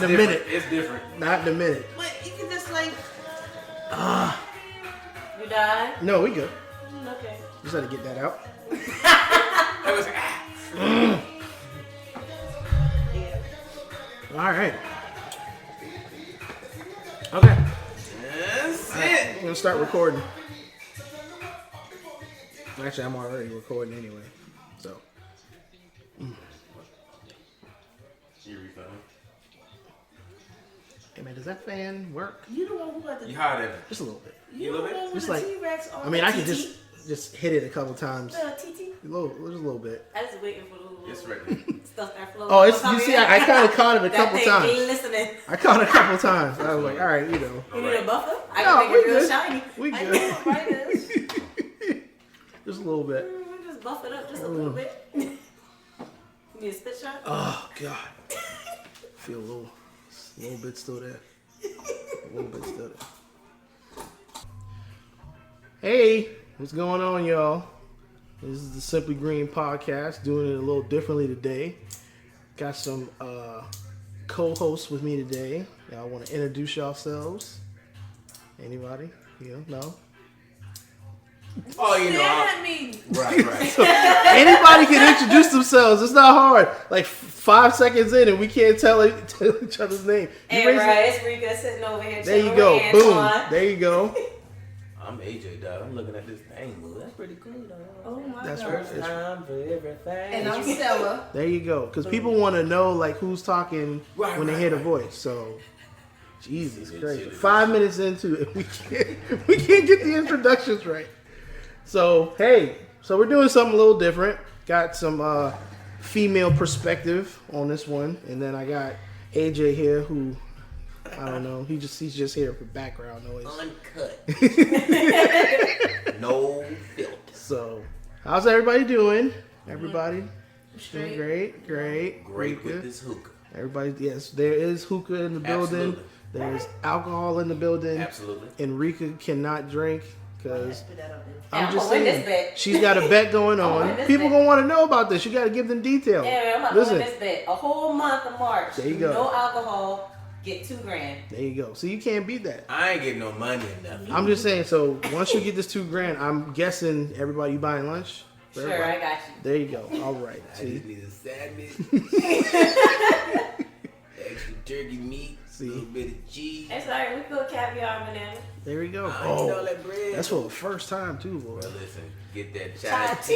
in a minute. It's different. Not in a minute. But you can just like. You died? No, we good. Okay. Just had to get that out. That was All right. Okay. That's All right, it. I'm gonna start recording. Actually, I'm already recording anyway. So. You refund. Hey man, does that fan work? You the one who got the. You hard at it. Just a little bit. You the one with Just the like- T-Rex on I mean, I the could just hit it a couple times. TT. Just a little bit. I was waiting for the little It's ready. stuff that flows. Oh, it's you see, I kind of caught it a that couple thing times. ain't listening. I caught it a couple times. I was like, all right, you know. You need a buffer? I No, can we make it real good. shiny. We I good. know, right? It is. Just a little bit. Just buff it up just a little bit. You need a spit shot? Oh God. Feel a little bit still there. A little bit still there. Hey, what's going on, y'all? This is the Simply Green podcast, doing it a little differently today. Got some co-hosts with me today. Y'all want to introduce yourselves? Anybody? No? Oh, you know. Staring at me. Right. Anybody can introduce themselves. It's not hard. Like 5 seconds in and we can't tell each other's name. Hey, raise bro, it's Rika sitting over here. There you chilling go. with Boom. Antoine. There you go. I'm AJ, dog. I'm looking at this thing, boo. That's pretty cool, dog. Oh my That's God. right. First time for everything. And I'm Stella. There you go. Because people want to know like who's talking when they hear the voice. So, Jesus Christ. 5 minutes into it, we can't get the introductions right. So, hey. So we're doing something a little different. Got some female perspective on this one. And then I got AJ here who, I don't know. He's just here for background noise. Uncut. No filter. So, how's everybody doing? Everybody? Straight. Great. Great Great. with this hookah. Everybody, yes, there is hookah in the building. Absolutely. There's alcohol in the building. Absolutely. And Rika cannot drink because Put that up there. Yeah, I'm just I'm gonna win saying this bet. she's got a bet going I'm gonna on. win this People bet. gonna want to know about this. You got to give them details. Yeah, man, I'm about to Listen, win this bet. A whole month of March. There you go. No alcohol. Get $2,000. there you go. So you can't beat that. I ain't getting no money or nothing. I'm just saying. So once you get this $2,000, I'm guessing everybody you buying lunch. For Sure, everybody? I got you. There you go. All right. I See. just need a sandwich. Extra turkey meat. See. A little bit of cheese. It's alright. We put caviar and banana. There you go. I ain't all Oh, that bread. that's for the first time too, boy. Well, listen. Get that Chai chai tea.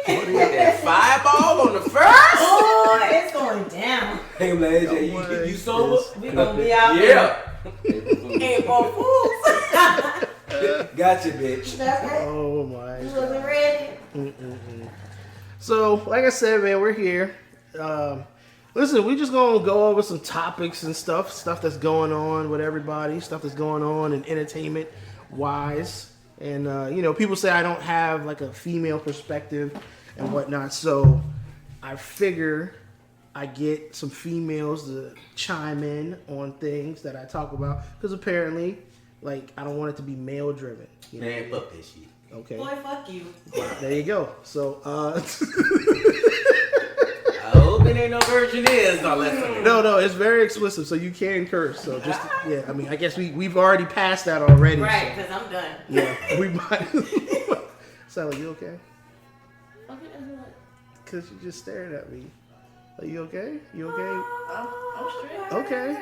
tea. Get that fireball on the first. Oh, it's going down. Hey, man, AJ, Don't you sober? We gonna be out Yeah. Ain't for fools. Gotcha, bitch. That's right. Oh my. You wasn't ready. So, like I said, man, we're here. Listen, we're just gonna go over some topics and stuff that's going on with everybody, stuff that's going on in entertainment wise. And people say I don't have like a female perspective and whatnot. So I figure I get some females to chime in on things that I talk about because apparently, like, I don't want it to be male driven. You know? Man, fuck that shit. Okay. Boy, fuck you. There you go. So, I hope it ain't no virgin is. No, listen. no, it's very explicit, so you can curse. So just yeah, I mean, I guess we've already passed that already. Right, So, because I'm done. yeah, we might. Sally, you okay? Cause you just stared at me. Are you okay? You okay? I'm straight. Okay.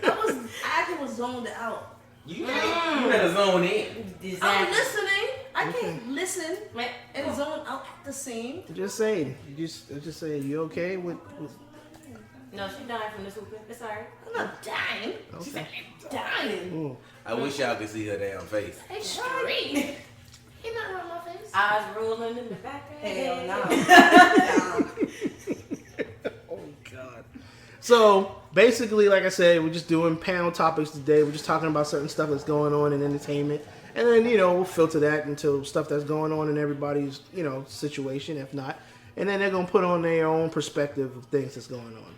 I actually was zoned out. You better zone in. I'm Exactly. listening. I can't listen and zone out at the same. Just saying. Just saying. You okay with? No, she died from this hooping. It's alright. I'm not dying. She's Okay. like, I'm dying. Ooh. I wish y'all could see her damn face. Hey, straight. Ain't nothing wrong with my face. Eyes rolling in the back. Hell no. Oh God. So basically, like I said, we're just doing panel topics today. We're just talking about certain stuff that's going on in entertainment, and then we'll filter that into stuff that's going on in everybody's situation, if not, and then they're gonna put on their own perspective of things that's going on.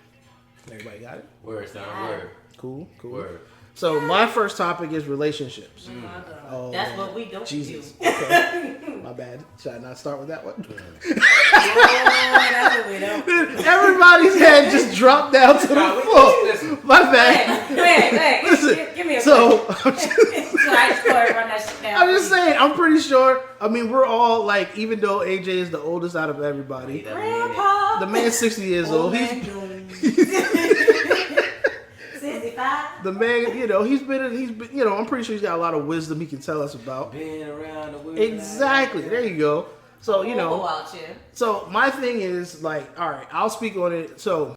Everybody got it? Word, sound word. Cool. Word. So my first topic is relationships. Oh my God. Oh, That's man. what we don't Jesus. do. Okay. My bad. Should I not start with that one? That's what we don't do. Everybody's head just dropped down to the floor. My bad. Hey, Listen, give me a so so I just go and run that shit down. I'm just saying, I'm pretty sure. I mean, we're all like, even though AJ is the oldest out of everybody, Grandpa. the man's 60 years old. Man He's Jones. 65. the man. He's been. I'm pretty sure he's got a lot of wisdom he can tell us about. Been around the world. Exactly. There you go. So Out here. So my thing is like, all right, I'll speak on it. So.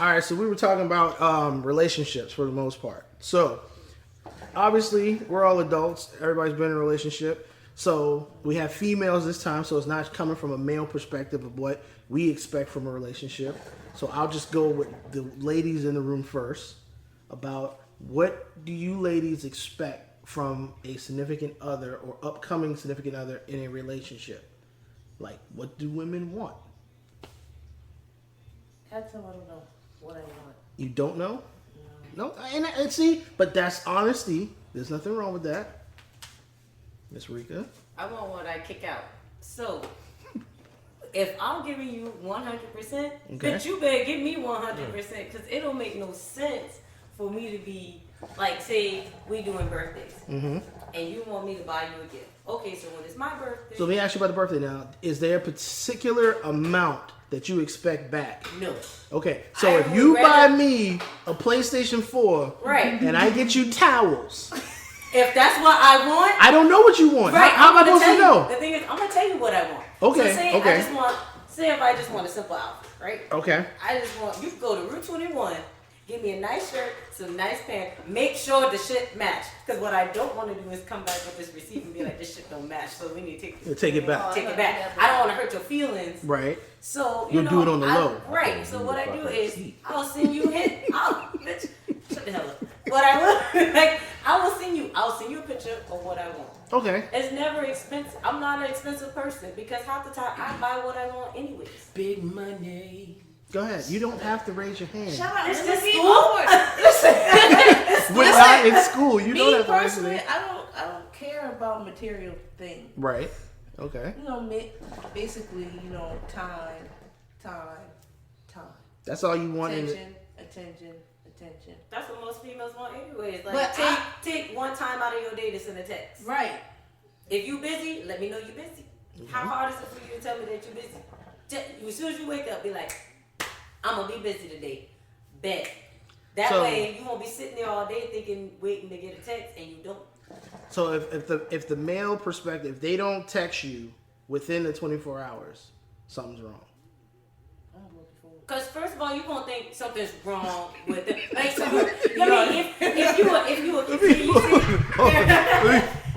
All right, so we were talking about relationships for the most part. So, obviously, we're all adults. Everybody's been in a relationship. So, we have females this time, so it's not coming from a male perspective of what we expect from a relationship. So, I'll just go with the ladies in the room first about what do you ladies expect from a significant other or upcoming significant other in a relationship? Like, what do women want? That's all I don't know what I want. You don't know? No. And see, but that's honesty. There's nothing wrong with that. Miss Rika. I want what I kick out. So, if I'm giving you 100%, then you better give me 100% because it don't make no sense for me to be like, say, we doing birthdays, and you want me to buy you a gift. Okay, so when it's my birthday, So let me ask you about the birthday now. Is there a particular amount that you expect back? no. Okay, so I if you would buy rather- me a PlayStation 4 Right. and I get you towels, If that's what I want, I don't know what you want. right? How am I I'm gonna supposed to tell you. know? The thing is, I'm gonna tell you what I want. Okay, So say okay. if I just want a simple outfit, right? Okay. I just want you to go to Route 21, give me a nice shirt, some nice pants, make sure the shit match. Because what I don't want to do is come back with this receipt and be like, this shit don't match, so we need to take this. Take it back. Take it back. I don't want to hurt your feelings. Right. So You'll do it on the low. Right. So what I do is I'll send you bitch, shut the hell up. What I will like I'll send you a picture of what I want. Okay. It's never expensive. I'm not an expensive person because half the time I buy what I want anyways. Big money. Go ahead. You don't have to raise your hand. Shut up. It's Let just me be school. awkward. We're not in school. You Me don't have to raise your personally, hand. I don't care about material things. Right. Okay. Basically, time. That's all you want. Attention. That's what most females want anyways. Like But take one time out of your day to send a text. Right. If you busy, let me know you busy. How hard is it for you to tell me that you busy? As soon as you wake up, be like, I'm gonna be busy today. Bet. That So- way you won't be sitting there all day waiting to get a text and you don't. So if the male perspective, if they don't text you within the 24 hours, something's wrong. Cause first of all, you gonna think something's wrong with it. Like, so if you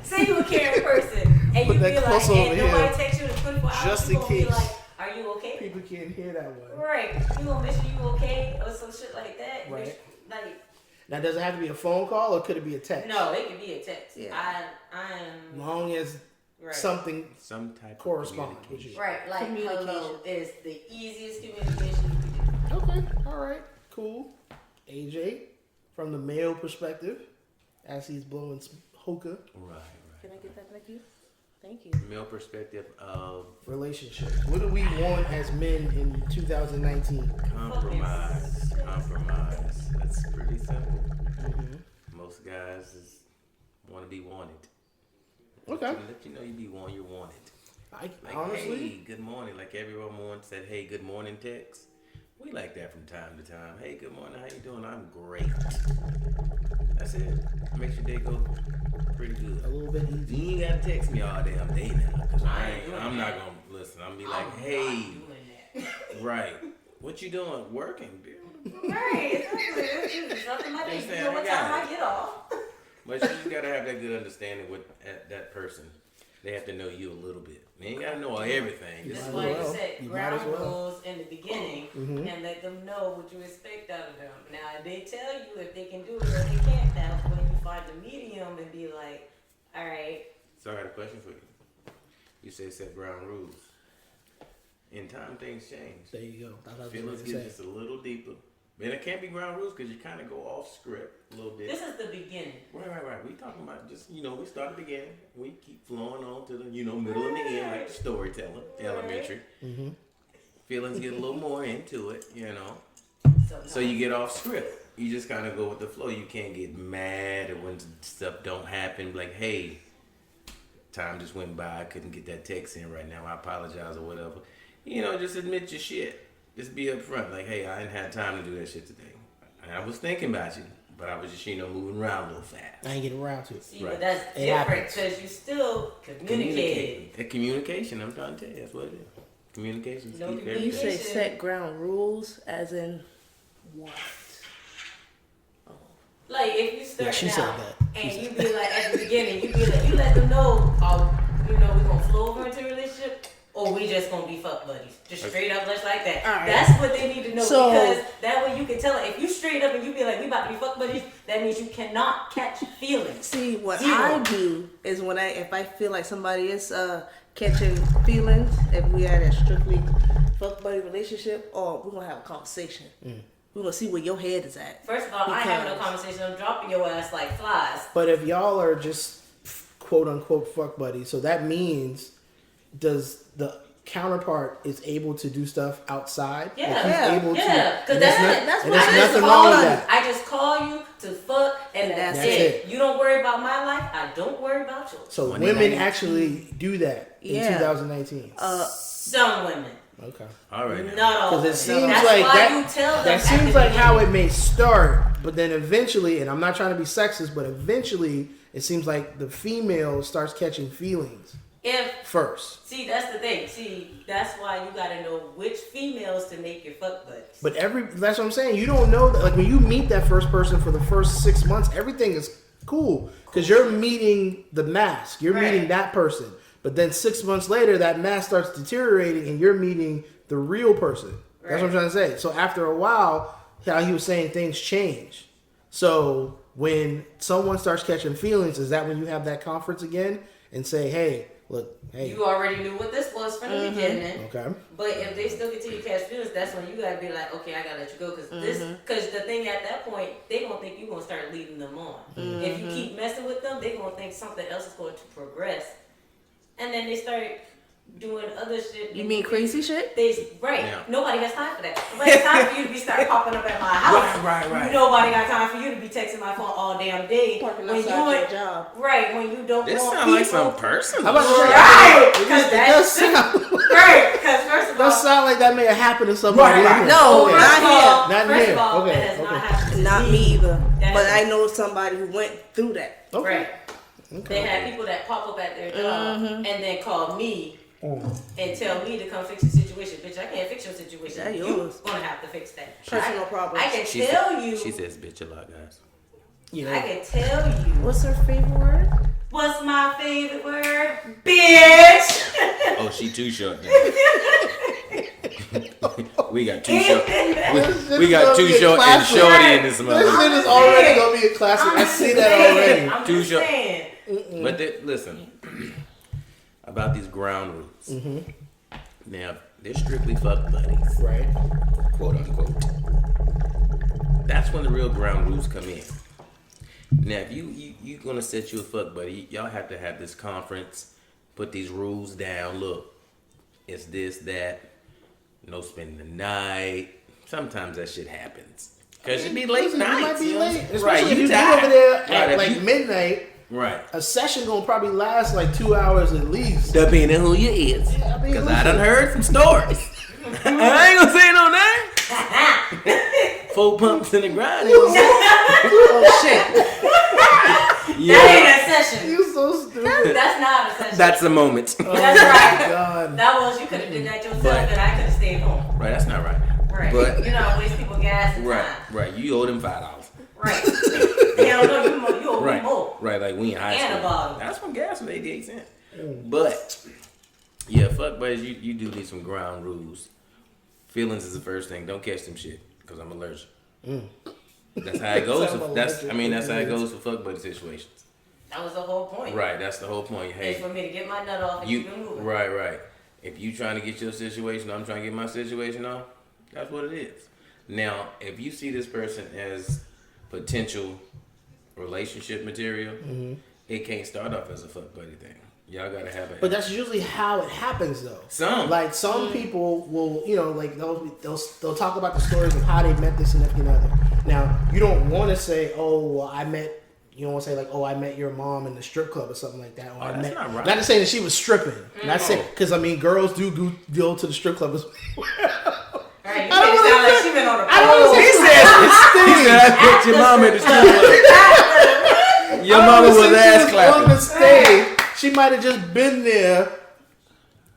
say you a caring person and Put you that feel close like over and here, nobody texts you in 24 hours, just you in gonna be case. like, are you okay? People can't hear that one. Right. You gonna make sure you okay or some shit like that. Right. Like, Now, does it have to be a phone call or could it be a text? no, it could be a text. Yeah. I'm Long as right. something Some type corresponds of with you. Right, like Communication. hello is the easiest communication you can do. Okay. All right. Cool. AJ, from the male perspective, as he's blowing some hookah, Right. Can I get that back to you? Thank you. Male perspective of relationships. What do we want as men in 2019? compromise. That's pretty simple. Mm-hmm. Most guys want to be wanted. Okay. Let you know you be wanted. You're wanted. Like, Honestly, hey, good morning. Like everyone once said, hey, good morning text. We like that from time to time. Hey, good morning. How you doing? I'm great. That's it. Makes your day go pretty good. a little bit easy. You ain't gotta text me all damn day now. Cause doing I'm not that. gonna listen. I'm be like, hey, right. What you doing? Working, dude. Right, exactly. It's nothing like that. You Understand? know what I got time it. I get off. But you just gotta have that good understanding with that person. They have to know you a little bit. They ain't gotta know everything. That's Just why you well. set You might as ground well. rules in the beginning and let them know what you expect out of them. Now they tell you if they can do it or if they can't. That's when you find the medium and be like, all right. So I got a question for you. You said set ground rules. In time, things change. There you go. That's what I was Feelings gonna get say. just a little deeper. And it can't be ground rules because you kind of go off script a little bit. This is the beginning. Right. We talking about just, we start at the beginning. We keep flowing on to the, middle and the end, like the storytelling, elementary. Feelings get a little more into it, So you get off script. You just kind of go with the flow. You can't get mad at when stuff don't happen. Like, hey, time just went by. I couldn't get that text in right now. I apologize or whatever. Just admit your shit. Just be upfront. Like, hey, I didn't have time to do that shit today. I was thinking about you, but I was just, moving around a little fast. I ain't getting around to it. See, Right. but that's It different happens. because you still communicated. That communication, I'm trying to tell you, that's what it is. Communication. No Keep You everything. say set ground rules, as in what? Like if you start she said out that. She and said you be like at the beginning, you be like, you let them know, we gonna flow over into a relationship, or we just gonna be fuck buddies, just straight up, just like that. All right. That's what they need to know So- because that way you can tell it. If you straight up and you be like, we about to be fuck buddies, that means you cannot catch feelings. See, what Zero. I do is if I feel like somebody is catching feelings, if we had a strictly fuck buddy relationship, or we're gonna have a conversation. We're gonna see where your head is at. First of all, I ain't having no Because- conversation. I'm dropping your ass like flies. But if y'all are just quote unquote fuck buddies, so that means does the counterpart is able to do stuff outside? Yeah, Like, he's able to, yeah, because and that's there's it. that's and what there's I just nothing call wrong with you. that. I just call you to fuck, and that's That's it. it. You don't worry about my life. I don't worry about yours. So Money women night. actually do that in Yeah. 2019. Some women, Okay. All right. now. not all. Because it women. seems That's like why that. you tell them That at seems the like how beginning. it may start, but then eventually, and I'm not trying to be sexist, but eventually, it seems like the female starts catching feelings If first. see, that's the thing. See, that's why you gotta know which females to make your fuck buddies. But that's what I'm saying. You don't know that. Like when you meet that first person for the first 6 months, everything is cool because you're meeting the mask. You're Right. meeting that person. But then 6 months later, that mask starts deteriorating, and you're meeting the real person. That's what I'm trying to say. So after a while, how he was saying things change. So when someone starts catching feelings, is that when you have that conference again and say, "Hey, look, hey, You already knew what this was from the beginning. okay." But if they still continue to catch feelings, that's when you gotta be like, okay, I gotta let you go, because the thing at that point, they gonna think you gonna start leading them on. If you keep messing with them, they gonna think something else is going to progress, and then they start doing other shit. You mean crazy shit? Right. Yeah. Nobody has time for that. Nobody has time for you to be start popping up at my house. Right. Nobody got time for you to be texting my phone all damn day. Parking when outside you your ain't- job. Right, when you don't This want sounds like people- some personal. How about shit. Right, it because does that's sound. right. Because first of all, Does sound like that may have happened to somebody. Right. No, Okay. not First of here. all, Not first here. of all, Okay, that has not okay. happened to Not me either. That But is- I know somebody who went through that. Okay. Right. They had people that pop up at their job and then call me and tell me to come fix the situation. Bitch, I can't fix your situation. That You yours. gonna have to fix that. Personal I problems. can She tell said- you. She says bitch a lot, guys. Yeah. I can tell you. What's her favorite word? What's my favorite word? Bitch. Oh, she too short now. We got too short. We got too short and shorty in this This mother. shit is already gonna be a classic. I see that already. I'm Too just short. saying. But listen, about these ground rules. Now, they're strictly fuck buddies, Right. quote unquote. That's when the real ground rules come in. Now, if you gonna set you a fuck buddy, y'all have to have this conference, put these rules down. Look, it's this, that, no spending the night. Sometimes that shit happens. Cause it be late Listen, nights. It might be you know? late. Especially Right, if you get tired. over there Right, at if like you- midnight. Right. A session gonna probably last like 2 hours at least. Depending who you is. Yeah, I mean, Cause I listen. done heard some stories. I ain't gonna say no name. 4 pumps in the grind. Oh shit! Yeah. That ain't a session. You so stupid. That's not a session. That's the moment. Oh That's my right. God. That was, you could have did that yourself But- and I could have stayed home. Right, that's not right. Right. But You know, waste people gas and right, time. right. You owe them $5. Right. You don't know, you owe me Right. more. Right, like we in high And a school. bottle. That's when gas was 88 cents. But yeah, fuck buddies, you do need some ground rules. Feelings is the first thing. Don't catch them shit because I'm allergic. That's how it goes. That's how it goes for fuck buddy situations. That was the whole point. Right, that's the whole point. Hey, it's for me to get my nut off and keep it moving. Right. If you trying to get your situation, I'm trying to get my situation off. That's what it is. Now, if you see this person as potential relationship material, it can't start off as a fuck buddy thing. Y'all gotta have it. But that's usually how it happens, though. Some people will, like they'll talk about the stories of how they met their significant other. Now, you don't want to say, "Oh, well, you don't want to say like, "Oh, I met your mom in the strip club" or something like that. Or that's not right. Not to say that she was stripping. Not saying because girls do go to the strip club as well. Right, you sound like she been on a pole. He said, I picked your mom at the strip club. Your mama was ass clapping. On the stage. She might have just been there.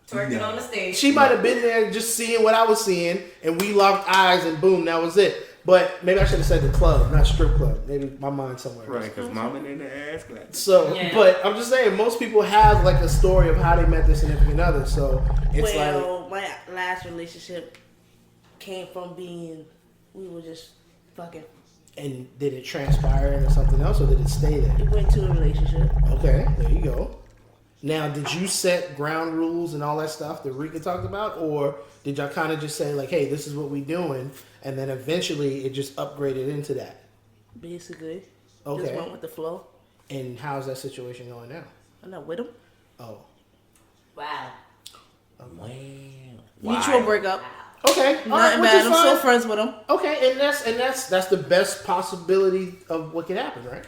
Twerking on the stage. She might have been there just seeing what I was seeing, and we locked eyes, and boom, that was it. But maybe I should have said the club, not strip club. Maybe my mind somewhere. Right, because mama in the ass clapping. So, but I'm just saying, most people have like a story of how they met their significant other. So it's my last relationship came from we were just fucking. And did it transpire into something else, or did it stay there? It went to a relationship. Okay, there you go. Now, did you set ground rules and all that stuff that Rika talked about, or did y'all kind of just say like, "Hey, this is what we doing," and then eventually it just upgraded into that? Basically, okay. Just went with the flow. And how's that situation going now? I'm not with him. Oh, wow. Mutual breakup. Okay, Nothing bad. I'm still friends with him. Okay, and that's the best possibility of what can happen, right?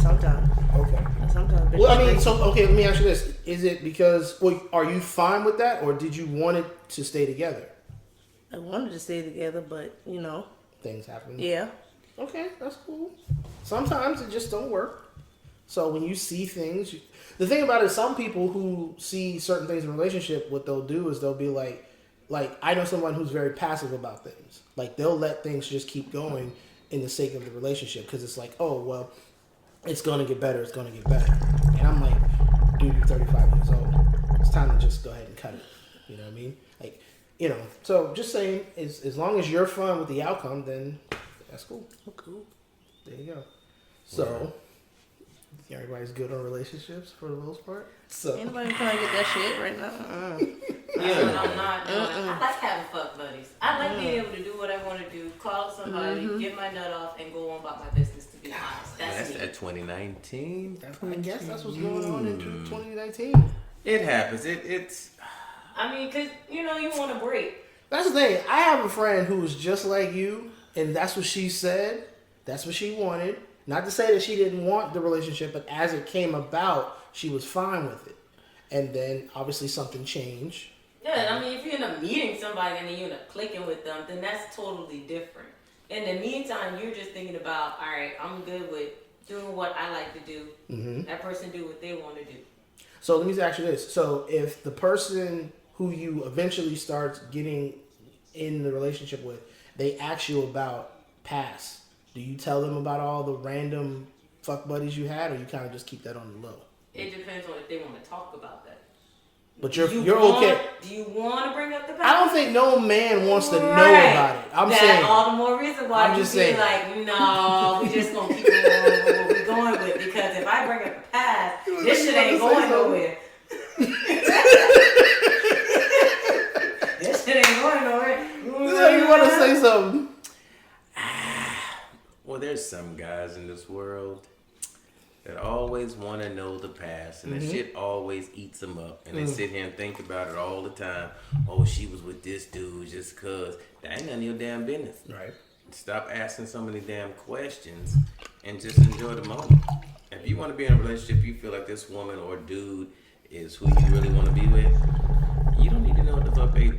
Sometimes. Okay. Sometimes. Well, I mean, let me ask you this: is it because are you fine with that, or did you want it to stay together? I wanted to stay together, but things happen. Yeah. Okay, that's cool. Sometimes it just don't work. So when you see things, the thing about it is some people who see certain things in a relationship, what they'll do is they'll be like I know someone who's very passive about things. Like they'll let things just keep going in the sake of the relationship because it's like, oh well, it's gonna get better. It's gonna get better. And I'm like, dude, you're 35 years old. It's time to just go ahead and cut it. You know what I mean? Like, So just saying, as long as you're fine with the outcome, then that's cool. Oh, cool. There you go. So. Everybody's good on relationships for the most part. So anybody trying to get that shit right now? I'm not doing it. I like having fuck buddies. I like being able to do what I want to do, call somebody, get my nut off, and go on about my business. To be honest, that's that 2019. I guess that's what's going on in 2019. It happens. It's. I mean, cause you want to break. That's the thing. I have a friend who was just like you, and that's what she said. That's what she wanted. Not to say that she didn't want the relationship, but as it came about, she was fine with it. And then, obviously, something changed. Yeah, I mean, if you end up meeting somebody and then you end up clicking with them, then that's totally different. In the meantime, you're just thinking about, all right, I'm good with doing what I like to do. Mm-hmm. That person do what they want to do. So let me ask you this. So if the person who you eventually start getting in the relationship with, they ask you about past, do you tell them about all the random fuck buddies you had, or you kind of just keep that on the low? It depends on if they want to talk about that. But you're okay. Do you want to bring up the past? I don't think no man wants to know about it. I'm saying all the more reason why you be like, no, we just gonna keep going with what we're going with, because if I bring up the past, this shit ain't going nowhere. This shit ain't going nowhere. You want to say something? Well, there's some guys in this world that always want to know the past, and that shit always eats them up. And they sit here and think about it all the time. Oh, she was with this dude just because. That ain't none of your damn business. Right. Stop asking so many damn questions and just enjoy the moment. If you want to be in a relationship, you feel like this woman or dude is who you really want to be with, you don't need to know what the fuck they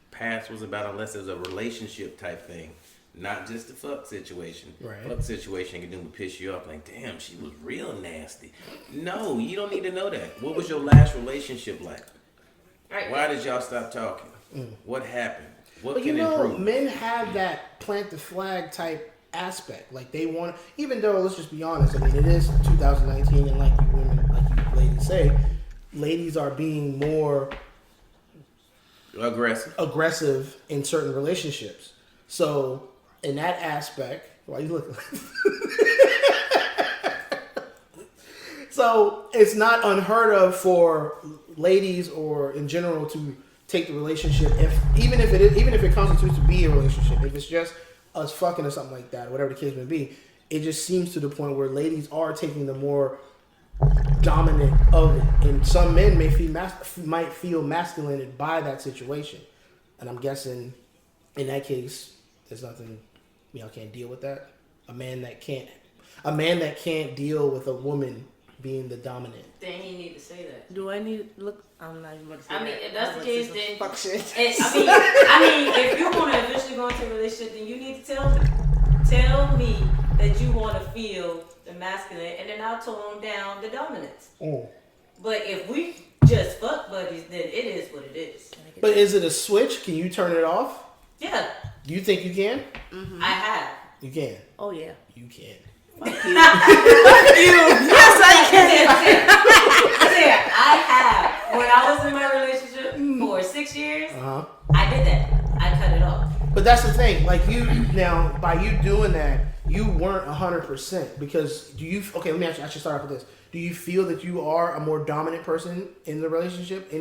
past was about unless it's a relationship type thing. Not just the fuck situation. Right. Fuck situation can do to piss you off. Like, damn, she was real nasty. No, you don't need to know that. What was your last relationship like? Right. Why did y'all stop talking? What happened? What but can improve? Men have that plant the flag type aspect. Like they want, even though let's just be honest. I mean, it is 2019, and like you women, like you ladies can say, ladies are being more aggressive in certain relationships. So in that aspect, why are you looking? So it's not unheard of for ladies or in general to take the relationship, even if it constitutes to be a relationship, if it's just us fucking or something like that, or whatever the case may be, it just seems to the point where ladies are taking the more dominant of it, and some men might feel masculated by that situation, and I'm guessing in that case, there's nothing, y'all can't deal with that. A man that can't deal with a woman being the dominant. Then you need to say that. Do I need look? I'm not even going to say I mean, that. if that's the case, then fuck shit. I mean, if you want to eventually go into a relationship, then you need to tell me that you want to feel the masculine, and then I'll tone down the dominance. Mm. But if we just fuck buddies, then it is what it is. But is it a switch? Can you turn it off? Yeah. Do you think you can? Mm-hmm. I have. You can. Oh yeah. You can. Fuck you. Fuck you. Yes, I can. I have. When I was in my relationship for 6 years, I did that. I cut it off. But that's the thing. Like now, by you doing that, you weren't 100% because okay, let me actually start off with this. Do you feel that you are a more dominant person in the relationship?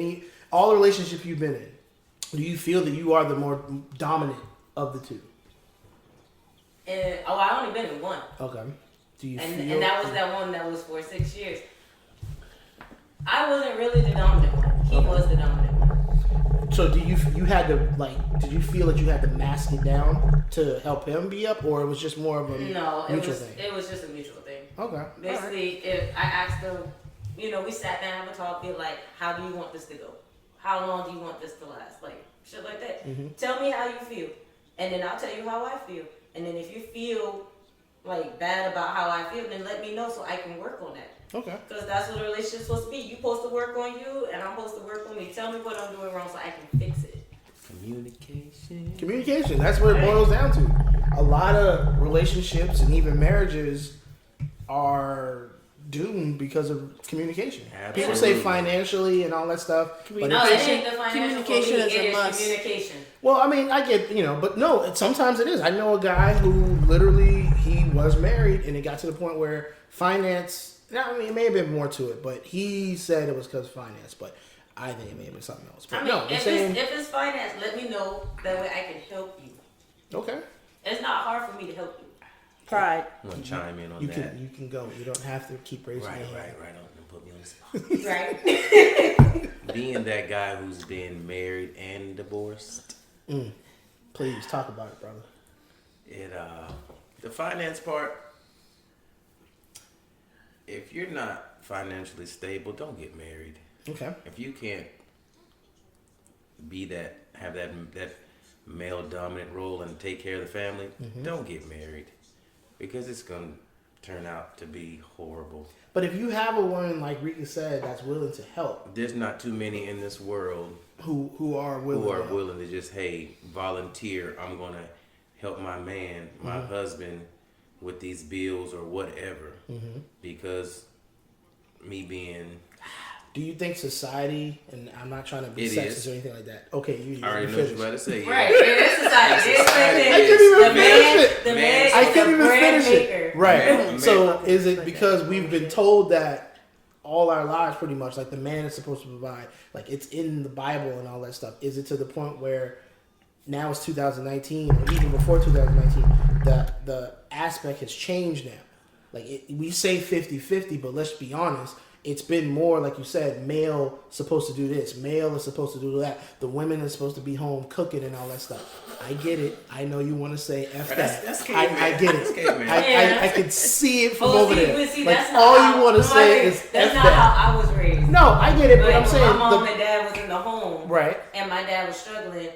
All the relationships you've been in, do you feel that you are the more dominant of the two? I only been in one. Okay. Do you and that was that one that was for 6 years. I wasn't really the dominant one. He was the dominant one. So did you feel that you had to mask it down to help him be up, or it was just more of a mutual thing? It was just a mutual thing. Okay. Basically, if I asked him, we sat down and talked, be like, how do you want this to go? How long do you want this to last? Like, shit like that. Mm-hmm. Tell me how you feel. And then I'll tell you how I feel. And then if you feel like bad about how I feel, then let me know so I can work on that. Okay. Because that's what a relationship's supposed to be. You're supposed to work on you, and I'm supposed to work on me. Tell me what I'm doing wrong so I can fix it. Communication. That's what it boils down to. A lot of relationships and even marriages are doomed because of communication. Absolutely. People say financially and all that stuff. Communication is a must. Communication. Well, I mean, I get, but no, sometimes it is. I know a guy who literally, he was married and it got to the point where finance, it may have been more to it, but he said it was because of finance, but I think it may have been something else. But if it's finance, let me know. That way I can help you. Okay. It's not hard for me to help you. Pride. I'm going to chime in on that. You can go. You don't have to keep raising your hand. Right. Don't put me on the spot. Right. Being that guy who's been married and divorced. Please talk about it, brother. The finance part, if you're not financially stable, don't get married. Okay. If you can't have that male dominant role and take care of the family, don't get married. Because it's going to turn out to be horrible. But if you have a woman, like Rika said, that's willing to help. There's not too many in this world who are willing to just, hey, volunteer. I'm going to help my man, my husband, with these bills or whatever. Because me being... Do you think society, and I'm not trying to be sexist or anything like that. Okay, you I already know what you're about to say. Right, it is society. I couldn't even finish it. Right. So is it because we've been told that all our lives pretty much, like the man is supposed to provide, like it's in the Bible and all that stuff? Is it to the point where now it's 2019, or even before 2019, the aspect has changed now? Like we say 50-50, but let's be honest. It's been more, like you said, male supposed to do this, male is supposed to do that. The women are supposed to be home cooking and all that stuff. I get it. I know you want to say F that. That's I get it. That's I can see it from over there. See, like all you want to say is F that. That's not how I was raised. No, I get it, but I'm saying my mom and dad was in the home, right, and my dad was struggling.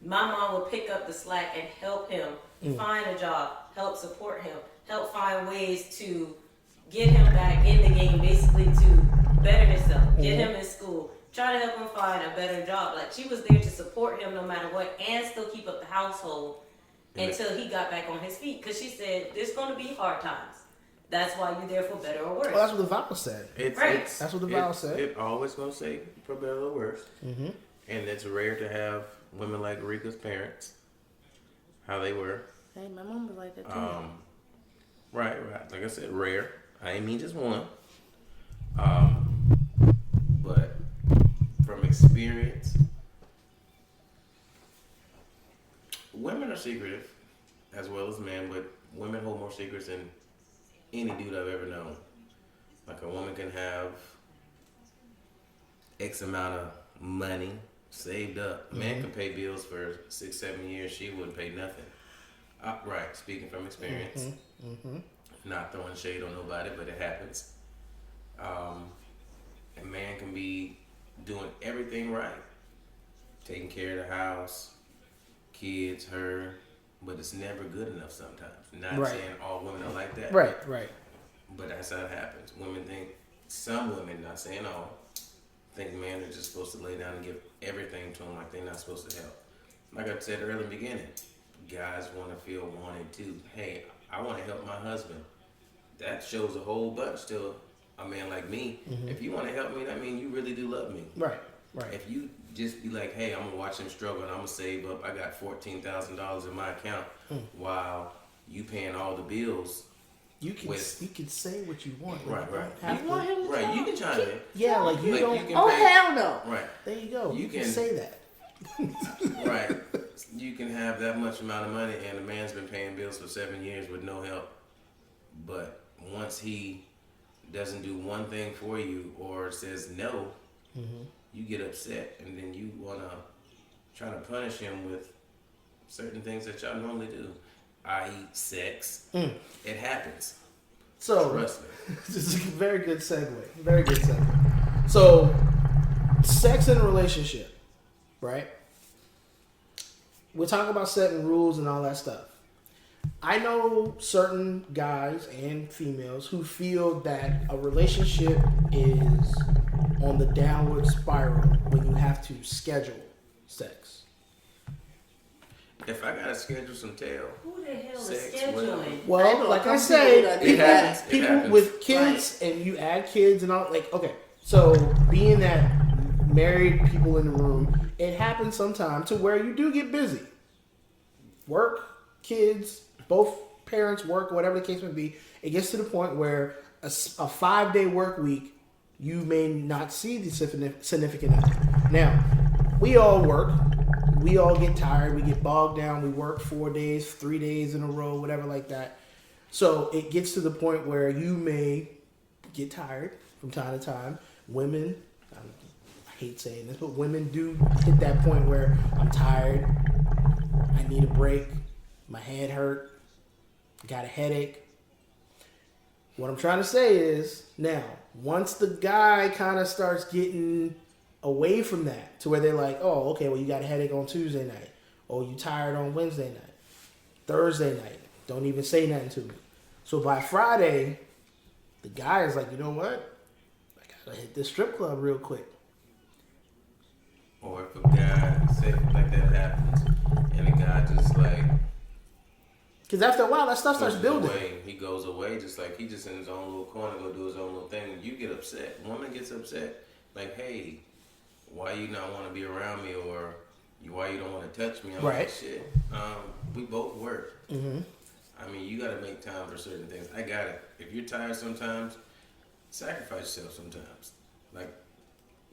My mom would pick up the slack and help him find a job, help support him, help find ways to get him back in the game, basically to better himself, get him in school, try to help him find a better job. Like, she was there to support him no matter what and still keep up the household until he got back on his feet. Because she said, there's going to be hard times. That's why you're there for better or worse. Well, that's what the vow said. Right. That's what the vow said. It always gonna say for better or worse. Mm-hmm. And it's rare to have women like Rika's parents, how they were. Hey, my mom was like that too. Right. Like I said, rare. I ain't mean just one. But from experience, women are secretive as well as men, but women hold more secrets than any dude I've ever known. Like a woman can have X amount of money saved up. A man can pay bills for 6-7 years. She wouldn't pay nothing. Right, speaking from experience. Not throwing shade on nobody, but it happens. A man can be doing everything right. Taking care of the house, kids, her, but it's never good enough sometimes. Not saying all women are like that. Right. But that's how it happens. Some women, not saying all, think men are just supposed to lay down and give everything to them like they're not supposed to help. Like I said earlier in the beginning, guys want to feel wanted too. Hey, I want to help my husband. That shows a whole bunch to a man like me. If you want to help me, that means you really do love me. Right. If you just be like, hey, I'm going to watch him struggle and I'm going to save up. I got $14,000 in my account while you paying all the bills. You can say what you want. Right. You want him to Right, you can chime in. Yeah, like you don't. You can Oh, pay- hell no. Right. There you go. You You can can- say that. Right. You can have that much amount of money and a man's been paying bills for 7 years with no help. But once he doesn't do one thing for you or says no, you get upset and then you want to try to punish him with certain things that y'all normally do, i.e. sex. It happens. So, Trust me. this is a very good segue. Very good segue. So, sex in a relationship, right? We're talking about setting rules and all that stuff. I know certain guys and females who feel that a relationship is on the downward spiral when you have to schedule sex. If I gotta schedule some tail, Who the hell is Sex, scheduling? Well, like I It say, happens. It people happens. with kids and you add kids and all, like, okay, so being that married people in the room, it happens sometime to where you do get busy. Work, kids, both parents work, whatever the case may be. It gets to the point where a 5-day work week, you may not see the significant other. Now, we all work. We all get tired. We get bogged down. We work 4 days, 3 days in a row, whatever like that. So it gets to the point where you may get tired from time to time. Women, I hate saying this, but women do hit that point where I'm tired. I need a break. My head hurt. Got a headache. What I'm trying to say is, now, once the guy kind of starts getting away from that to where they're like, oh, okay, well, you got a headache on Tuesday night. Or you tired on Wednesday night. Thursday night. Don't even say nothing to me. So by Friday, the guy is like, you know what? I gotta hit this strip club real quick. or if a guy, say like that happens, and a guy just like Because after a while, that stuff starts pushes building. away, he goes away, just like he just in his own little corner, go do his own little thing. You get upset. Woman gets upset, like, hey, why you not want to be around me, or why you don't want to touch me? I'm Right. like, shit. We both work. Mm-hmm. I mean, you got to make time for certain things. I got it. If you're tired sometimes, sacrifice yourself sometimes. Like,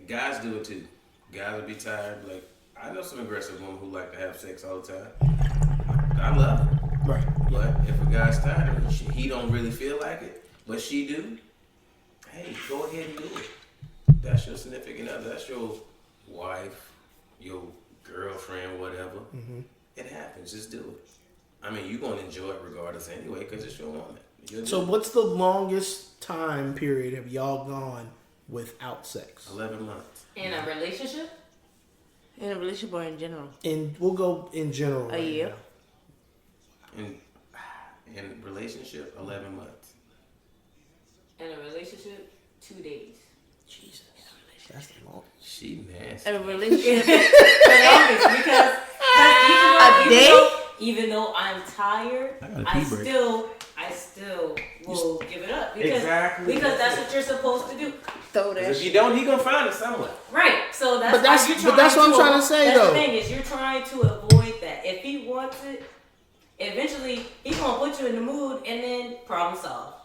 guys do it too. Guys will be tired. Like, I know some aggressive women who like to have sex all the time. I love it. Right. But if a guy's tired and he don't really feel like it, but she do, hey, go ahead and do it. That's your significant other. That's your wife, your girlfriend, whatever. Mm-hmm. It happens. Just do it. I mean, you're going to enjoy it regardless anyway because it's your woman. You'll So do it. what's the longest time period have y'all gone without sex? 11 months. In a relationship? In a relationship or in general? And we'll go in general. A right year. now. In relationship, 11 months. In a relationship, 2 days. Jesus. That's the long. She nasty. In a relationship. The longest, because A day? even though I'm tired, I got a I pee break. I still will give it up because Exactly. because that's what you're supposed to do. Throw that If shit. you don't, he gonna find it somewhere. Right. So that's But that's- why you're but that's what I'm trying to say, that's though. the thing is you're trying to avoid that. If he wants it, eventually he's gonna put you in the mood, and then problem solved.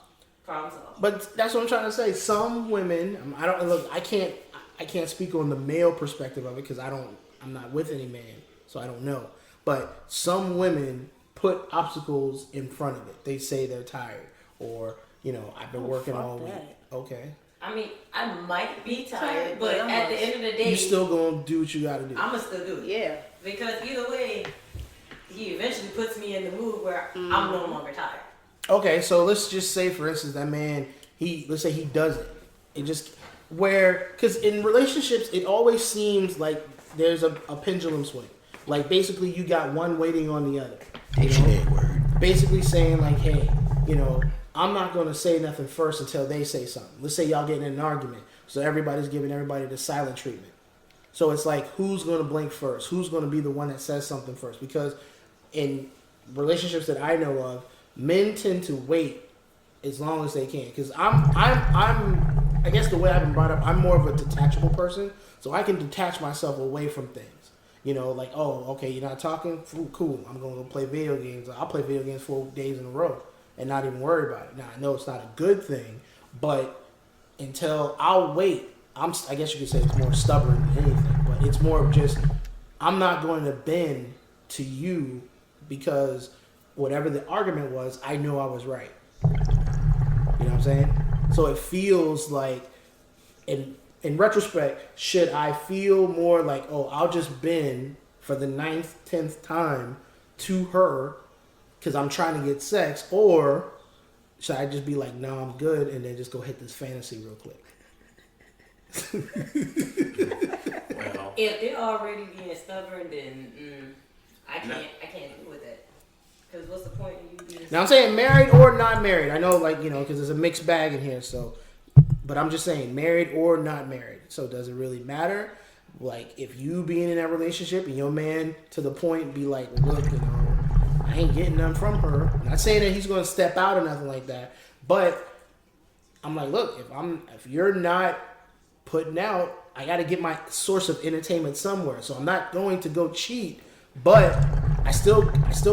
Problem solved. But that's what I'm trying to say. Some women, I don't look. I can't speak on the male perspective of it because I'm not with any man, so I don't know. But some women put obstacles in front of it. They say they're tired, or I've been working fuck all week. that. Okay, I mean, I might be tired, but at the end of the day, you still gonna do what you got to do. I'ma still do it. Yeah. Because either way, he eventually puts me in the mood where I'm no longer tired. Okay, so let's just say, for instance, that man, let's say he does it. It just because in relationships, it always seems like there's a pendulum swing. Like basically, you got one waiting on the other. Word. Basically saying like, hey, I'm not going to say nothing first until they say something. Let's say y'all getting in an argument, so everybody's giving everybody the silent treatment. So it's like, who's going to blink first? Who's going to be the one that says something first? Because in relationships that I know of, men tend to wait as long as they can. Because I guess the way I've been brought up, I'm more of a detachable person, so I can detach myself away from things. Like, oh, okay, you're not talking? Ooh, cool. I'm going to go play video games. I'll play video games 4 days in a row and not even worry about it. Now, I know it's not a good thing, but until I'll wait, I guess you could say it's more stubborn than anything, but it's more of just, I'm not going to bend to you because whatever the argument was, I know I was right. You know what I'm saying? So it feels like, in retrospect, should I feel more like, oh, I'll just bend for the 9th, 10th time to her because I'm trying to get sex, or should I just be like, no, I'm good, and then just go hit this fantasy real quick? Well, If they're already being stubborn, then I can't deal with that. Because what's the point of you being? Now I'm saying married or not married. I know, because there's a mixed bag in here. So, but I'm just saying married or not married. So does it really matter? Like if you being in that relationship and your man to the point be like, look, I ain't getting nothing from her. I'm not saying that he's gonna step out or nothing like that. But I'm like, look, if you're not putting out, I got to get my source of entertainment somewhere. So I'm not going to go cheat, but I still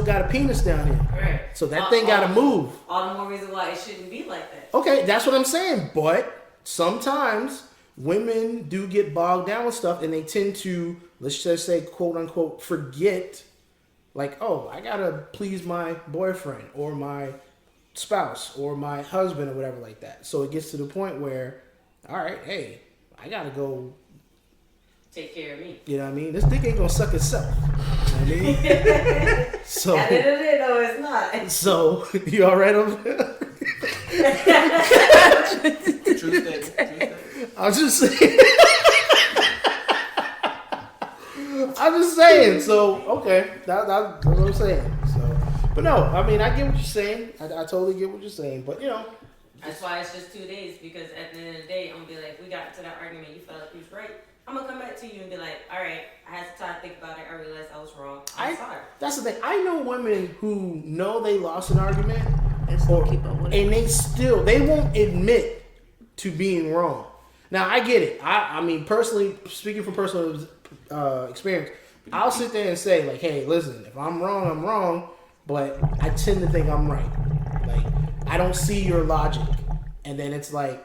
got a penis down here. Right. So that thing got to move. All the more reason why it shouldn't be like that. Okay, that's what I'm saying. But sometimes women do get bogged down with stuff, and they tend to, let's just say, quote unquote, forget, like, oh, I got to please my boyfriend or my spouse or my husband or whatever like that. So it gets to the point where, all right, hey, I got to go take care of me. You know what I mean? This dick ain't gonna suck itself. You know what I mean? So, At the end of the day, no, it's not. So you all right over there? true statement. I was just saying. I'm just saying. So okay, that's what I'm saying. So, but no, I mean, I get what you're saying. I totally get what you're saying. But That's why it's just 2 days, because at the end of the day, I'm gonna be like, if we got into that argument, you felt like you was right, I'm gonna come back to you and be like, all right, I had some time to think about it. I realized I was wrong. I'm sorry. That's the thing. I know women who know they lost an argument And still keep up with it. and they won't admit to being wrong. Now I get it. I mean, personally, speaking from personal experience, I'll sit there and say like, hey, listen, if I'm wrong, I'm wrong, but I tend to think I'm right. Like, I don't see your logic. And then it's like,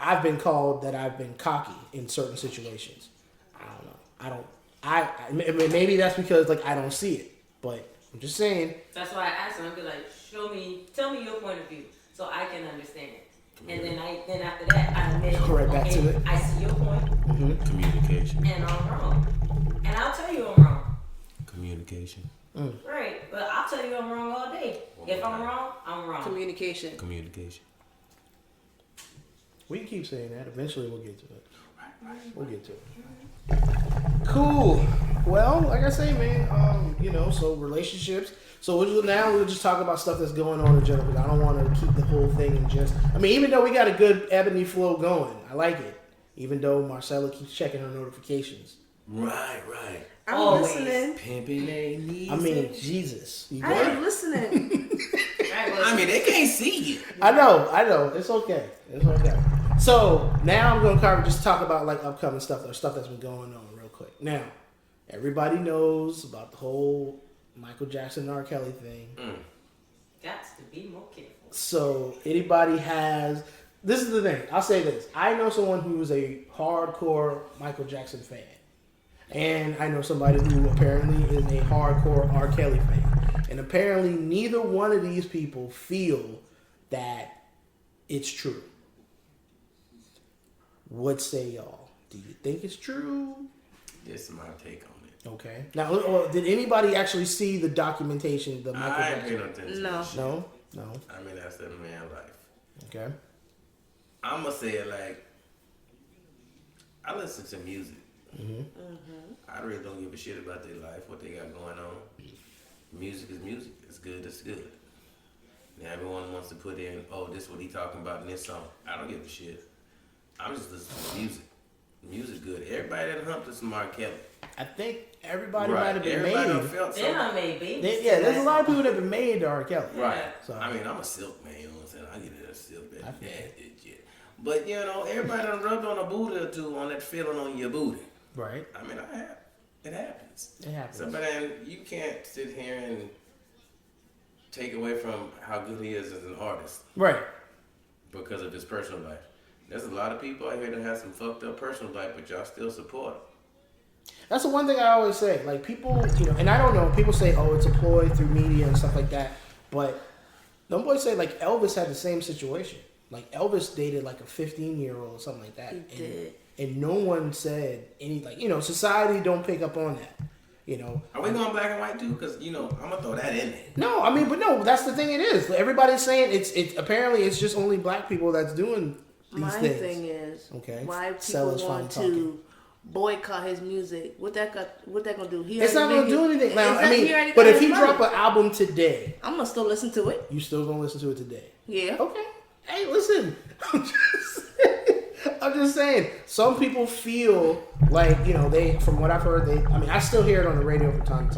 I've been called that I've been cocky in certain situations. I don't know. Maybe that's because like I don't see it, but I'm just saying. That's why I asked him. I'd be like, tell me your point of view, so I can understand it. And then after that, I admit, Go right back to it. I see your point, Mm-hmm. Communication. and I'm wrong, and I'll tell you I'm wrong. Communication. Right, but I'll tell you I'm wrong all day. If I'm wrong, I'm wrong. Communication. Communication. We can keep saying that. Eventually, we'll get to it. We'll get to it. Cool. Well, like I say, man, so relationships. So we'll just talk about stuff that's going on in general, because I don't want to keep the whole thing in just. I mean, even though we got a good ebony flow going, I like it. Even though Marcella keeps checking her notifications. Right. I'm Always. listening. Pimping ain't easy. I mean, Jesus. You I am got listening. Right, I mean, they can't see it. I know. It's okay. So now I'm gonna just talk about like upcoming stuff or stuff that's been going on real quick. Now, everybody knows about the whole Michael Jackson and R. Kelly thing. Got to be more careful. So anybody has, this is the thing. I'll say this. I know someone who's a hardcore Michael Jackson fan. And I know somebody who apparently is a hardcore R. Kelly fan. And apparently neither one of these people feel that it's true. What say y'all? Do you think it's true? This is my take on it. Okay. Now, did anybody actually see the documentation? The Michael I ain't Jackson? paying no attention. No. I mean, that's that man's life. Okay. I'm gonna say it like I listen to music. I really don't give a shit about their life, what they got going on. Music is music. It's good. It's good. Now everyone wants to put in, oh, this is what he talking about in this song. I don't give a shit. I'm just listening to music. Music good. Everybody that humped is some R. Kelly. I think everybody Right. might have been Everybody done made. felt They're something. not made babies. There's a lot of people that have been made to R. Kelly. Right. So- I mean, I'm a silk man, you know what I'm saying? I get it a silk I that feel bad shit. But you know, everybody done rubbed on a booty or two on that feeling on your booty. Right. I mean, I have. It happens. It happens. So, but then you can't sit here and take away from how good he is as an artist Right. because of his personal life. There's a lot of people out here that have some fucked up personal life, but y'all still support him. That's the one thing I always say. Like people, and I don't know. People say, "Oh, it's a ploy through media and stuff like that." But them boys say like Elvis had the same situation. Like Elvis dated like a 15-year-old or something like that. He did. And no one said any society don't pick up on that. Are we going black and white too? Because I'm gonna throw that in there. No, I mean, but no, that's the thing. It is. Everybody's saying it's apparently it's just only black people that's doing these My things. thing is, Okay. why Sell people us want fine to boycott his music? What that gonna do? It's not gonna do anything. Now, I He mean, already but got if his he money. drop an album today, I'm gonna still listen to it. you still gonna listen to it today? Yeah. Okay. Hey, listen. I'm just saying. Some people feel like they. From what I've heard, I still hear it on the radio from time to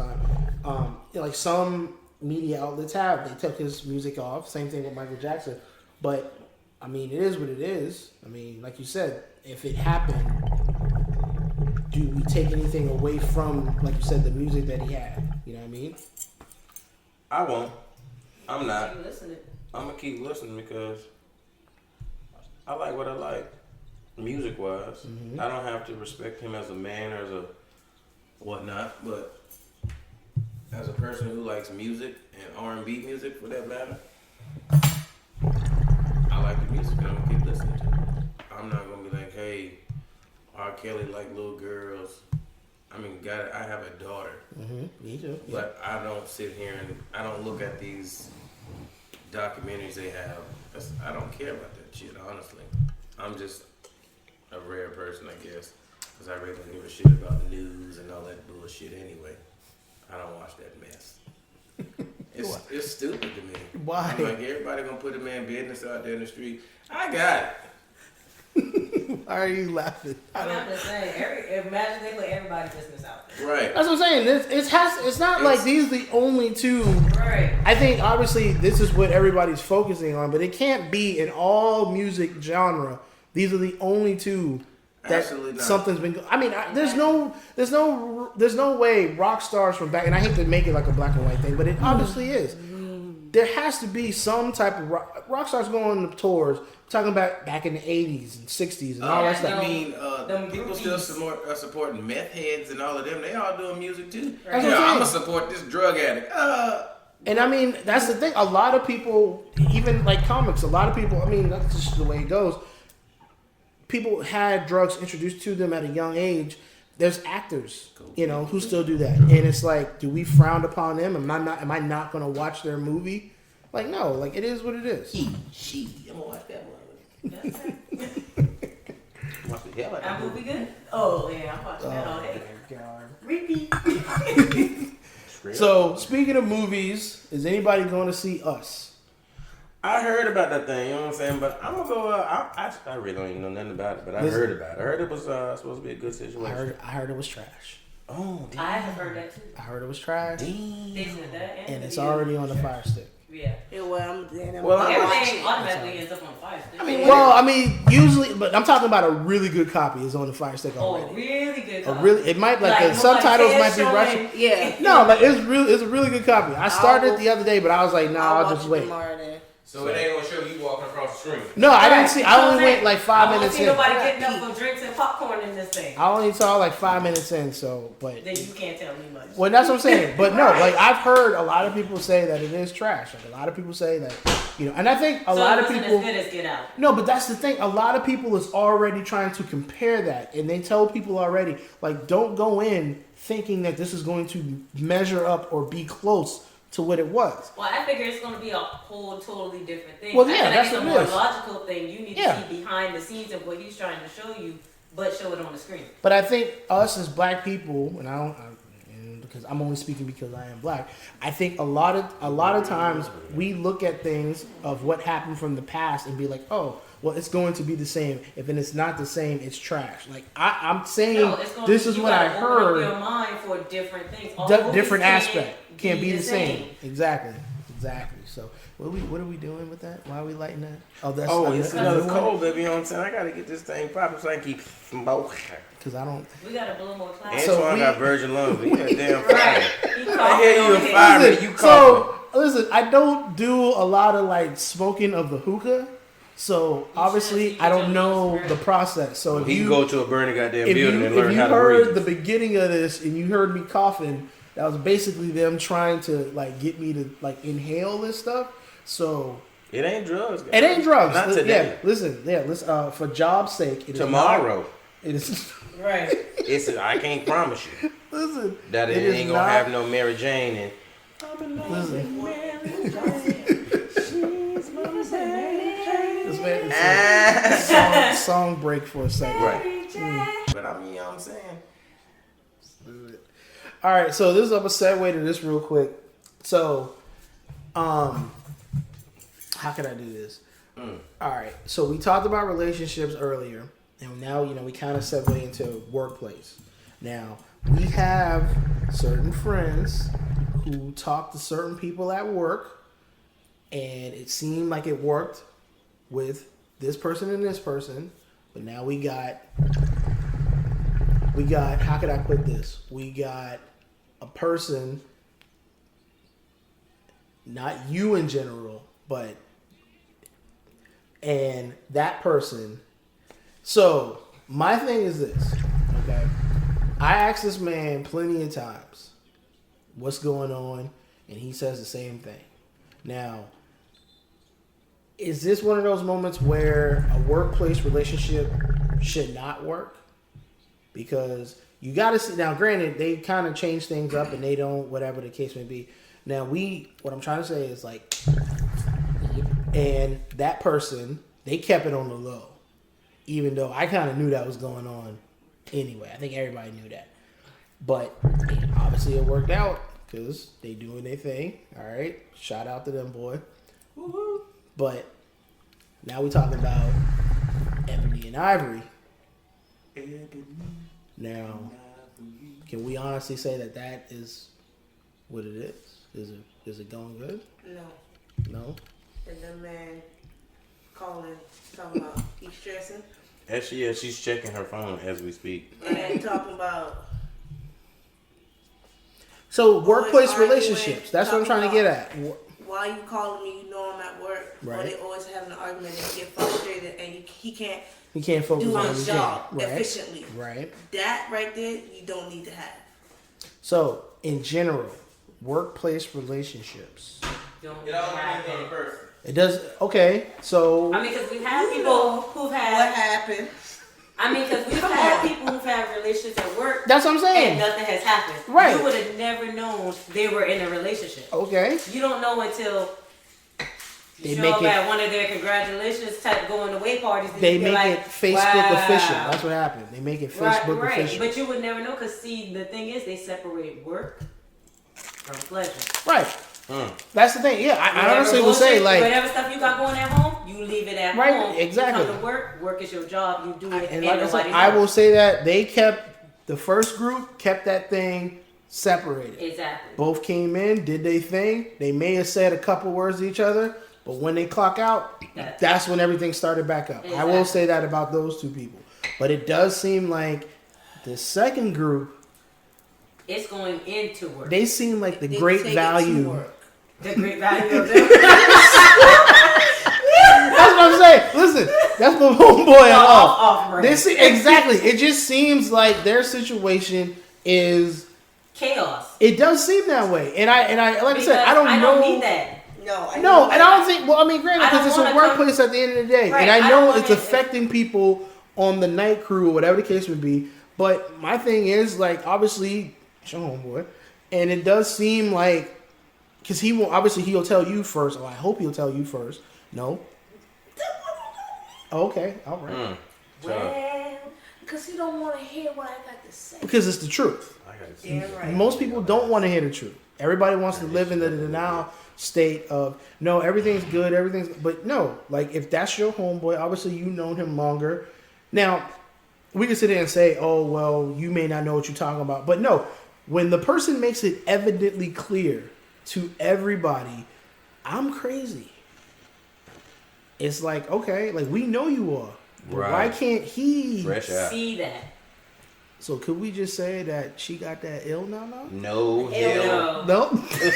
time. Like some media outlets they took his music off. Same thing with Michael Jackson. But I mean, it is what it is. I mean, like you said, if it happened, do we take anything away from, like you said, the music that he had? You know what I mean? I won't. I'm not. Keep listening. I'm gonna keep listening because I like what I like, music wise. I don't have to respect him as a man or as a whatnot, but as a person who likes music and R&B music for that matter, I like the music and I'm gonna keep listening to it. I'm not gonna be like, hey, R. Kelly like little girls. I mean, I have a daughter, Me too. Yeah. but I don't sit here and I don't look at these documentaries they have. I don't care about that shit, honestly. I'm just a rare person, I guess, because I really don't give a shit about the news and all that bullshit anyway. I don't watch that mess. It's stupid to me. Why? I'm like, everybody gonna put a man business out there in the street. I got it. Why are you laughing? I'm just saying. Imagine they put everybody's business out there. Right. That's what I'm saying. It's not like these are the only two. Right. I think obviously this is what everybody's focusing on, but it can't be in all music genre. These are the only two that Absolutely not. something's been. I mean, there's no way rock stars from back. And I hate to make it like a black and white thing, but it obviously is. There has to be some type of rock stars going on tours. Talking about back in the 80s and 60s and all that stuff. I mean, them people still groupies. supporting meth heads and all of them. They all doing music too. That's what I'm Yeah, I'm saying. gonna support this drug addict. And I mean, that's the thing. A lot of people, even like comics, a lot of people, I mean, that's just the way it goes. People had drugs introduced to them at a young age. There's actors, who still do that. And it's like, do we frown upon them? Am I not going to watch their movie? Like, no. Like, it is what it is. I'm gonna watch that one. That's right. Watch the hell out That of that movie good? Oh yeah, I'm watching that all day. God. Repeat. So, speaking of movies, is anybody going to see Us? I heard about that thing, you know what I'm saying? But I'm gonna go. I really don't even know nothing about it, but I heard about it. I heard it was supposed to be a good situation. I heard it was trash. Oh, damn. I have heard that too. I heard it was trash. They said that, And the it's video already was on the trash. Fire Stick. Yeah, Yeah. Well, I'm Well, Everything automatically ends up on fire stick. Well, I mean, usually, but I'm talking about a really good copy is on the Fire Stick Oh, already. really good. A really, it might like the nobody subtitles cares might be showing- Russian. Yeah. No, like it's a really good copy. I started the other day, but I was like, I'll I'll just watch it wait. tomorrow then. So it ain't gonna show you walking across the screen. No, I didn't Right. see. I only went like 5 I minutes don't see in. nobody getting up for drinks and popcorn in this thing. I only saw like 5 minutes in, so but. Then you can't tell me much. Well, that's what I'm saying. But no, like I've heard a lot of people say that it is trash. Like a lot of people say that, and I think a lot of it people. wasn't as good as Get Out. No, but that's the thing. A lot of people is already trying to compare that, and they tell people already, like, don't go in thinking that this is going to measure up or be close to what it was. Well, I figure it's going to be a whole totally different thing. Well, I yeah, feel like that's it's a what it more is. logical thing. You need Yeah. to see behind the scenes of what he's trying to show you, but show it on the screen. But I think us as black people, and because I'm only speaking because I am black, I think a lot of times we look at things of what happened from the past and be like, oh, well, it's going to be the same. If it's not the same, it's trash. Like I'm saying, No, it's gonna this be, is you what I gotta open up heard. your mind for different things. All Different movies aspect can't be the same. same. Exactly. So what are we doing with that? Why are we lighting that? Oh, that's It's another cold, baby. You know what I'm saying? I gotta get this thing popping so I can keep smoking. Because I don't. We got to blow more clouds. Antoine got virgin lungs, but he got damn Right. fire. He I hear you coughing a on fire, here. but you coughing. So listen, I don't do a lot of like smoking of the hookah. So obviously, I don't know the process. So if He you can go to a burning goddamn if building you, and if learn you how to heard breathe. the beginning of this and you heard me coughing, that was basically them trying to like get me to like inhale this stuff. So It ain't drugs. it ain't drugs. Not today. Yeah, listen. For job's sake, it Tomorrow. Is not, it is. Right. I can't promise you Listen. that it is ain't gonna not- have no Mary Jane and Listen. This man is a song break for a second. right. But I mean, you know what I'm saying? All right, so this is I'm gonna segue to this real quick. So, how can I do this? All right, so we talked about relationships earlier, and now we kind of segue into workplace. Now we have certain friends who talk to certain people at work, and it seemed like it worked with this person and this person, but now we got how could I put this? We got a person, not you in general, but and that person. So my thing is this, okay? I asked this man plenty of times, what's going on, and he says the same thing. Now, is this one of those moments where a workplace relationship should not work? Because you got to see, now granted, they kind of change things up and they don't, whatever the case may be. Now what I'm trying to say is like, and that person, they kept it on the low. Even though I kind of knew that was going on anyway. I think everybody knew that. But obviously it worked out because they doing their thing. All right. Shout out to them, boy. Woo-hoo. But now we're talking about Ebony and Ivory. Now, can we honestly say that is what it is? Is it going good? No. No? And the man calling, talking about he's stressing. Actually, she's checking her phone as we speak. And talking about So workplace arguing, relationships. That's what I'm trying to get at. why you calling me? You know I'm at work. Or Right. they always having an argument and get frustrated, and he can't He can't focus do on his his job Right. efficiently. Right. That right there, you don't need to have. So in general, workplace relationships. Don't It all depends happen. on the person. It does. Okay. So I mean, because we've had people who've What had. happened? I mean, because we've had people who've had relationships at work. that's what I'm And saying. nothing has happened. Right. You would have never known they were in a relationship. Okay. You don't know until They you show make up it- at one of their congratulations type going away parties. And They you be make like, it Facebook wow. official. That's what happened. They make it Facebook right. official. But you would never know because see, the thing is, they separate work from pleasure. Right. That's the thing. Yeah, I Whatever honestly would bullshit, say like, whatever stuff you got going at home, you leave it at Right, home. exactly. You come to work. Work is your job. You do it. and and like I said, nobody I knows. will say that they kept the first group kept that thing separated. Exactly. Both came in, did their thing. They may have said a couple words to each other, but when they clock out, that's when everything started back up. Exactly. I will say that about those two people. But it does seem like the second group, it's going into work. they seem like the They great take it to value. work. The great value of them. That's what I'm saying. Listen, that's my homeboy off. Off-brand. Exactly. It just seems like their situation is Chaos. It does seem that way, and I like I said, I don't know. I don't need that. No, and I don't think. Well, I mean, granted, I because it's don't a wanna workplace at the end of the day, Right, and I I know don't it's wanna- affecting people on the night crew or whatever the case would be. But my thing is, like, obviously, it's your homeboy, and it does seem like because he will obviously he'll tell you first. Or I hope he'll tell you first. No. Okay. All right. Well, because he don't want to hear what I got to say. Because it's the truth. Yeah, right. Most people don't want to hear the truth. Everybody wants to live in the denial state of no, everything's good, everything's. But no, like if that's your homeboy, obviously you've known him longer. Now, we can sit there and say, "Oh, well, you may not know what you're talking about," but no, when the person makes it evidently clear to everybody, "I'm crazy," it's like okay, like we know you are. But Right. why can't he See that? So could we just say that she got that ill now? No, Hell no. No. Listen,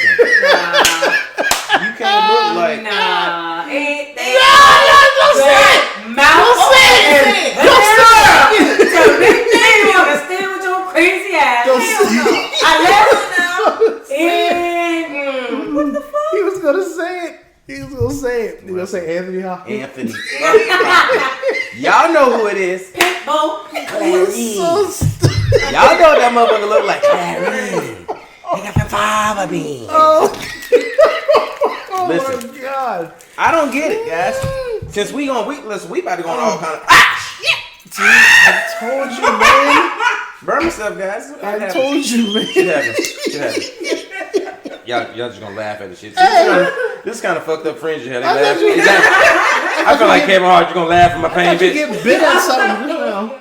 you can't look like. Nah. Ain't they? Don't say it. Mouth. Don't say it. Don't say it. Tell me you understand with your crazy ass. Don't Hell say no. it. I left and What the fuck? He was gonna say it. He was gonna say it. He was gonna say Anthony Hopkins. Anthony. Y'all know who it is. Pitbull. So stupid. Y'all know what that motherfucker look like. Clarice. They got the fava bean. Oh Listen. my god. I don't get it, guys. Since we about to go on all kind of See, I told you, man. burn stuff, guys. I told you, man. Shit happens. Y'all just gonna laugh at the shit. This kind of fucked up friends you had. They laugh. I feel like Kevin Hart. You gonna laugh at my pain, You bitch. get bit at something. You know.